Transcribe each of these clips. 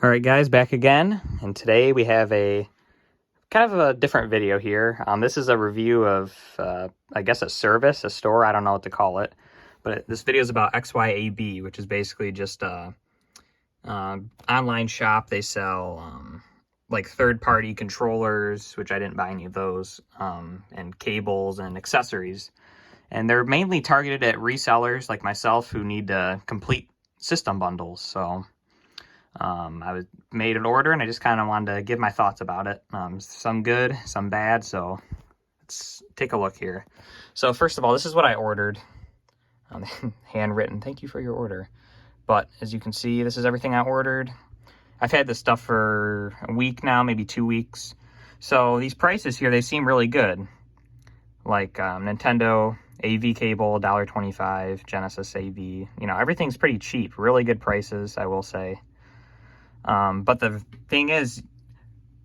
All right, guys, back again, and today we have a kind of a different video here. This is a review of, I guess, a service, a store. I don't know what to call it, but this video is about XYAB, which is basically just a online shop. They sell like third-party controllers, which I didn't buy any of those, and cables and accessories. And they're mainly targeted at resellers like myself who need complete system bundles. So I made an order and I just kind of wanted to give my thoughts about it. Some good, some bad, so let's take a look here. So first of all, this is what I ordered. Handwritten, thank you for your order. But as you can see, this is everything I ordered. I've had this stuff for a week now, maybe 2 weeks. So these prices here, they seem really good. Like Nintendo AV cable, $1.25, Genesis AV. You know, everything's pretty cheap. Really good prices, I will say. But the thing is,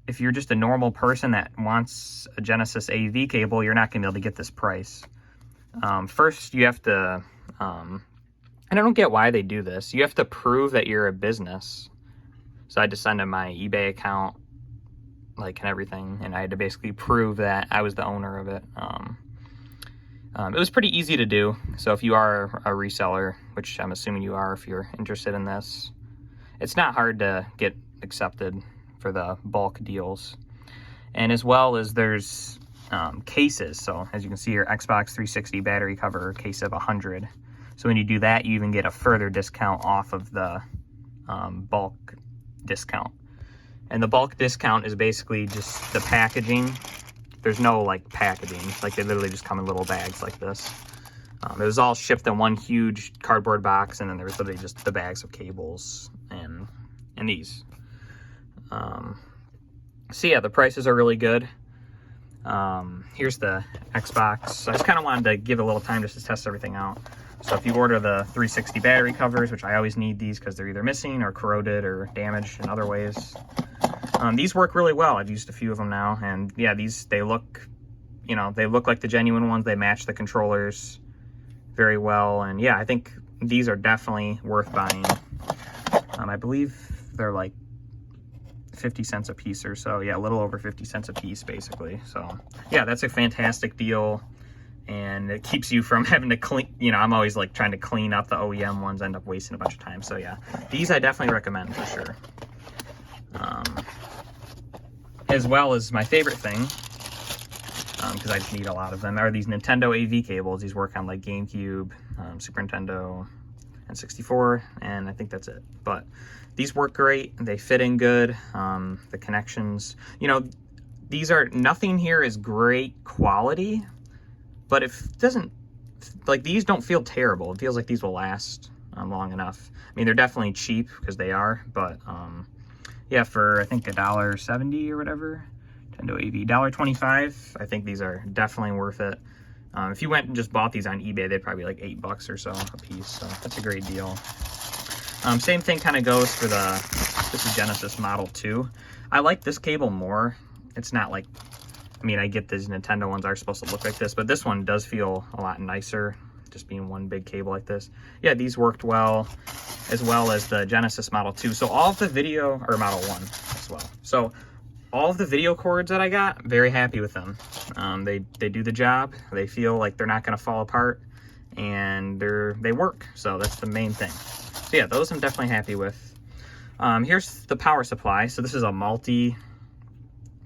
if you're just a normal person that wants a Genesis AV cable, you're not going to be able to get this price. First, you have to, and I don't get why they do this. You have to prove that you're a business. So I just signed in my eBay account, like, and everything, and I had to basically prove that I was the owner of it. It was pretty easy to do. So if you are a reseller, which I'm assuming you are if you're interested in this, it's not hard to get accepted for the bulk deals. And as well as there's cases. So as you can see here, Xbox 360 battery cover case of 100. So when you do that, you even get a further discount off of the bulk discount. And the bulk discount is basically just the packaging. There's no like packaging, like they literally just come in little bags like this. It was all shipped in one huge cardboard box, and then there was literally just the bags of cables and these. So yeah, the prices are really good. Here's the Xbox. I just kind of wanted to give a little time just to test everything out. So if you order the 360 battery covers, which I always need these because they're either missing or corroded or damaged in other ways. These work really well. I've used a few of them now, and yeah, they look, you know, they look like the genuine ones. They match the controllers very well, and yeah, I think these are definitely worth buying. I believe they're like 50 cents a piece or so. Yeah, a little over 50 cents a piece, basically. So yeah, that's a fantastic deal, and it keeps you from having to clean, you know, I'm always like trying to clean up the OEM ones, end up wasting a bunch of time. So yeah, these I definitely recommend for sure. As well as my favorite thing, because I just need a lot of them, are these Nintendo AV cables. These work on like GameCube, Super Nintendo, and 64, and I think that's it. But these work great. They fit in good. The connections, you know, these are, nothing here is great quality, but it doesn't, like, these don't feel terrible. It feels like these will last long enough. I mean, they're definitely cheap because they are, but yeah, for I think $1.70 or whatever, Nintendo AV, $1.25, I think these are definitely worth it. If you went and just bought these on eBay, they'd probably be like $8 or so a piece, so that's a great deal. Same thing kind of goes for this is Genesis Model 2. I like this cable more. It's not like, I mean, I get these Nintendo ones are supposed to look like this, but this one does feel a lot nicer, just being one big cable like this. Yeah, these worked well as the Genesis Model 2. So all of the video, or Model 1 as well. So all of the video cords that I got, very happy with them. They do the job. They feel like they're not going to fall apart, and they work. So that's the main thing. So yeah, those I'm definitely happy with. Here's the power supply. So this is a multi,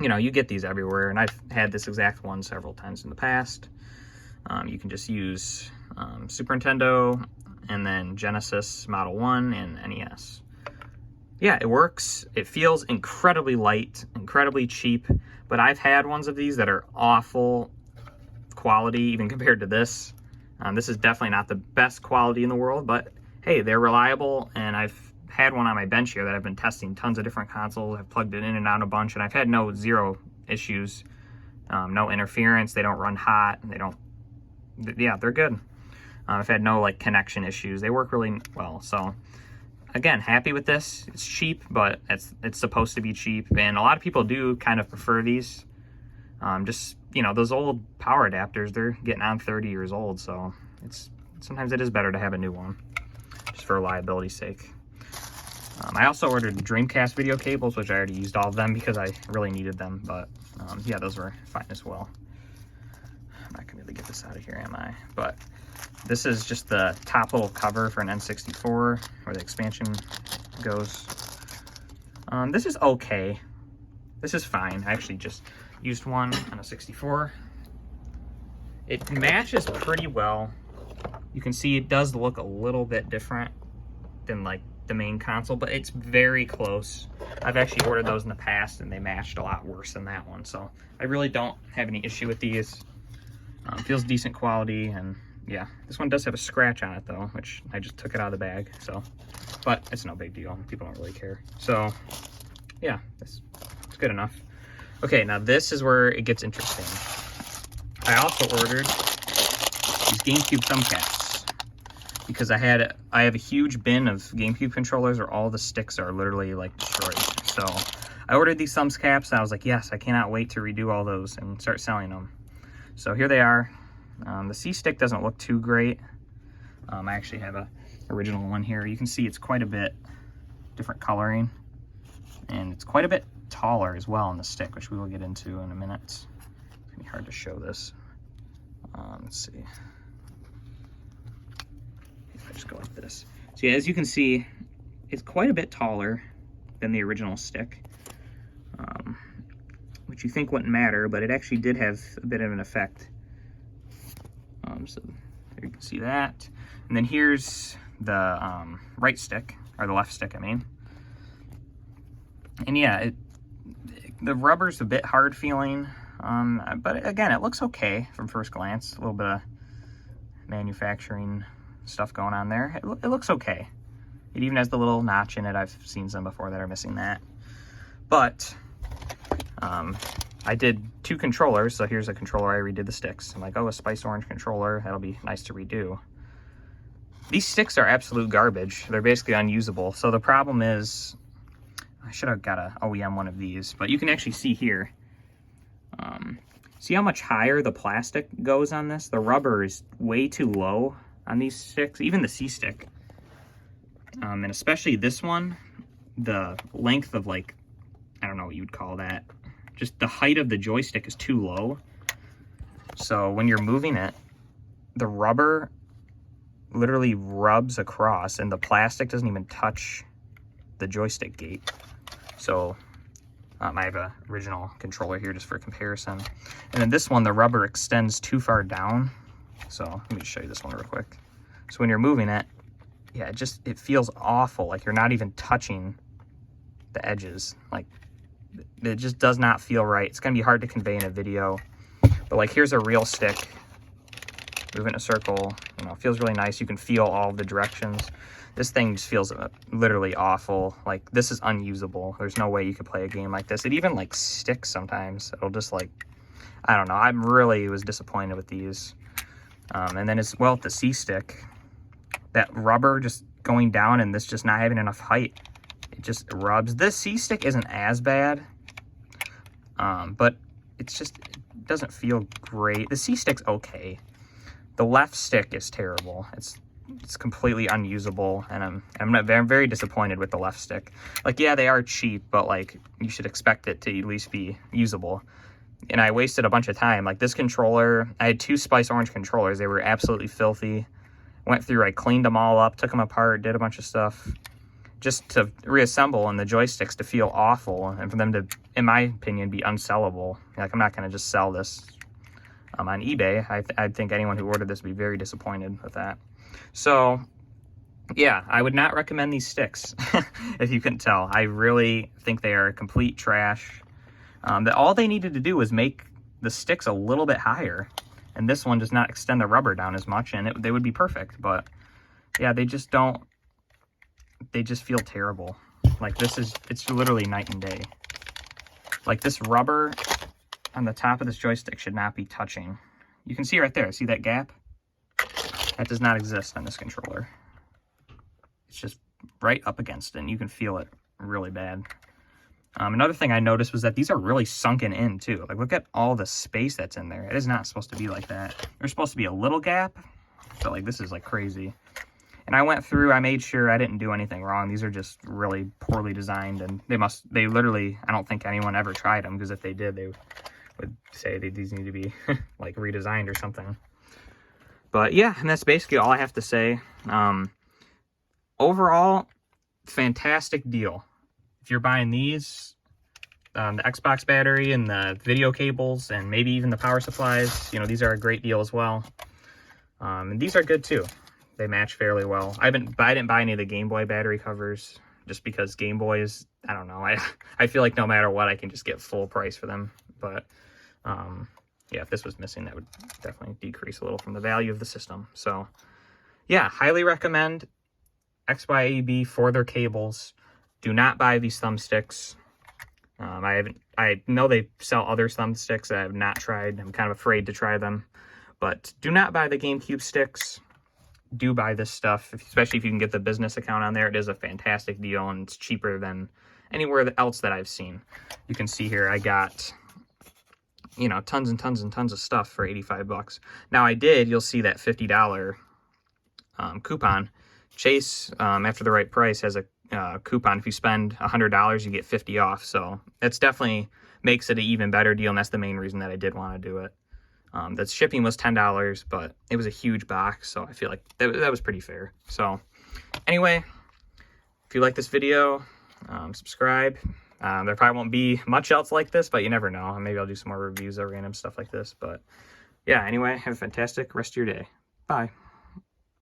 you know, you get these everywhere, and I've had this exact one several times in the past. You can just use Super Nintendo, and then Genesis Model 1 and NES. Yeah, it works. It feels incredibly light, incredibly cheap, but I've had ones of these that are awful quality, even compared to this. This is definitely not the best quality in the world, but hey, they're reliable, and I've had one on my bench here that I've been testing tons of different consoles. I've plugged it in and out a bunch, and I've had zero issues, no interference. They don't run hot, and yeah, they're good. I've had no like connection issues. They work really well. So again, happy with this. It's cheap, but it's supposed to be cheap, and a lot of people do kind of prefer these. Just, you know, those old power adapters, they're getting on 30 years old, so sometimes it is better to have a new one, just for reliability's sake. I also ordered Dreamcast video cables, which I already used all of them because I really needed them, but yeah, those were fine as well. I'm not gonna really get this out of here, am I? But this is just the top little cover for an N64 where the expansion goes. This is okay. This is fine. I actually just used one on a 64. It matches pretty well. You can see it does look a little bit different than like the main console, but it's very close. I've actually ordered those in the past and they matched a lot worse than that one, so I really don't have any issue with these. Feels decent quality, and yeah, this one does have a scratch on it though, which I just took it out of the bag, so, but it's no big deal. People don't really care. So yeah, it's good enough. Okay, now this is where it gets interesting. I also ordered these GameCube thumb caps because I have a huge bin of GameCube controllers where all the sticks are literally like destroyed. So I ordered these thumb caps and I was like, yes, I cannot wait to redo all those and start selling them. So here they are. The C stick doesn't look too great. I actually have a original one here. You can see it's quite a bit different coloring, and it's quite a bit taller as well on the stick, which we will get into in a minute. It's gonna be hard to show this. Let's see. If I just go like this. So yeah, as you can see, it's quite a bit taller than the original stick, which you think wouldn't matter, but it actually did have a bit of an effect. So there you can see that. And then here's the right stick, or the left stick, I mean. And yeah, the rubber's a bit hard feeling, but again, it looks okay from first glance. A little bit of manufacturing stuff going on there. It looks okay. It even has the little notch in it. I've seen some before that are missing that. But I did 2 controllers, so here's a controller I redid the sticks. I'm like, oh, a Spice Orange controller, that'll be nice to redo. These sticks are absolute garbage. They're basically unusable. So the problem is, I should have got a OEM one of these, but you can actually see here. See how much higher the plastic goes on this? The rubber is way too low on these sticks, even the C stick. And especially this one, the length of, like, I don't know what you'd call that. Just the height of the joystick is too low. So when you're moving it, the rubber literally rubs across and the plastic doesn't even touch the joystick gate. So I have an original controller here just for comparison. And then this one, the rubber extends too far down. So let me just show you this one real quick. So when you're moving it, yeah, it feels awful. Like you're not even touching the edges. Like, it just does not feel right. It's gonna be hard to convey in a video, but like here's a real stick. Move it in a circle, you know, it feels really nice. You can feel all the directions. This thing just feels literally awful. Like, this is unusable. There's no way you could play a game like this. It even like sticks sometimes. It'll just like, I don't know. I really was disappointed with these. And then as well with the C stick, that rubber just going down and this just not having enough height. It just rubs. This C stick isn't as bad, but it doesn't feel great. The C stick's okay. The left stick is terrible. It's completely unusable, and I'm very disappointed with the left stick. Like, yeah, they are cheap, but like you should expect it to at least be usable. And I wasted a bunch of time. Like this controller, I had 2 Spice Orange controllers. They were absolutely filthy. Went through, I cleaned them all up, took them apart, did a bunch of stuff, just to reassemble, and the joysticks to feel awful, and for them to, in my opinion, be unsellable. Like, I'm not going to just sell this on eBay. I think anyone who ordered this would be very disappointed with that. So, yeah, I would not recommend these sticks, if you couldn't tell. I really think they are complete trash. That all they needed to do was make the sticks a little bit higher, and this one does not extend the rubber down as much, and they would be perfect. But, yeah, they just don't. They just feel terrible. Like, it's literally night and day. Like, this rubber on the top of this joystick should not be touching. You can see right there, see that gap? That does not exist on this controller. It's just right up against it, and you can feel it really bad. Another thing I noticed was that these are really sunken in, too. Like, look at all the space that's in there. It is not supposed to be like that. There's supposed to be a little gap, but, like, this is, like, crazy. And I went through, I made sure I didn't do anything wrong. These are just really poorly designed, and they literally, I don't think anyone ever tried them, because if they did, they would say that these need to be like redesigned or something. But yeah, and that's basically all I have to say. Overall, fantastic deal. If you're buying these, the Xbox battery and the video cables and maybe even the power supplies, you know, these are a great deal as well. And these are good too. They match fairly well. I didn't buy any of the Game Boy battery covers, just because Game Boys, I don't know, I feel like no matter what, I can just get full price for them. But yeah, if this was missing, that would definitely decrease a little from the value of the system. So yeah, highly recommend XYAB for their cables. Do not buy these thumbsticks. I know they sell other thumbsticks that I have not tried. I'm kind of afraid to try them. But do not buy the GameCube sticks. Do buy this stuff, especially if you can get the business account on there. It is a fantastic deal, and it's cheaper than anywhere else that I've seen. You can see here I got, you know, tons and tons and tons of stuff for 85 bucks. Now you'll see that $50 coupon. Chase, after the right price, has a coupon. If you spend $100, you get 50 off. So that's definitely makes it an even better deal, and that's the main reason that I did want to do it. The shipping was $10, but it was a huge box, so I feel like that was pretty fair. So anyway, if you like this video, subscribe. There probably won't be much else like this, but you never know. Maybe I'll do some more reviews of random stuff like this. But yeah, anyway, have a fantastic rest of your day. Bye.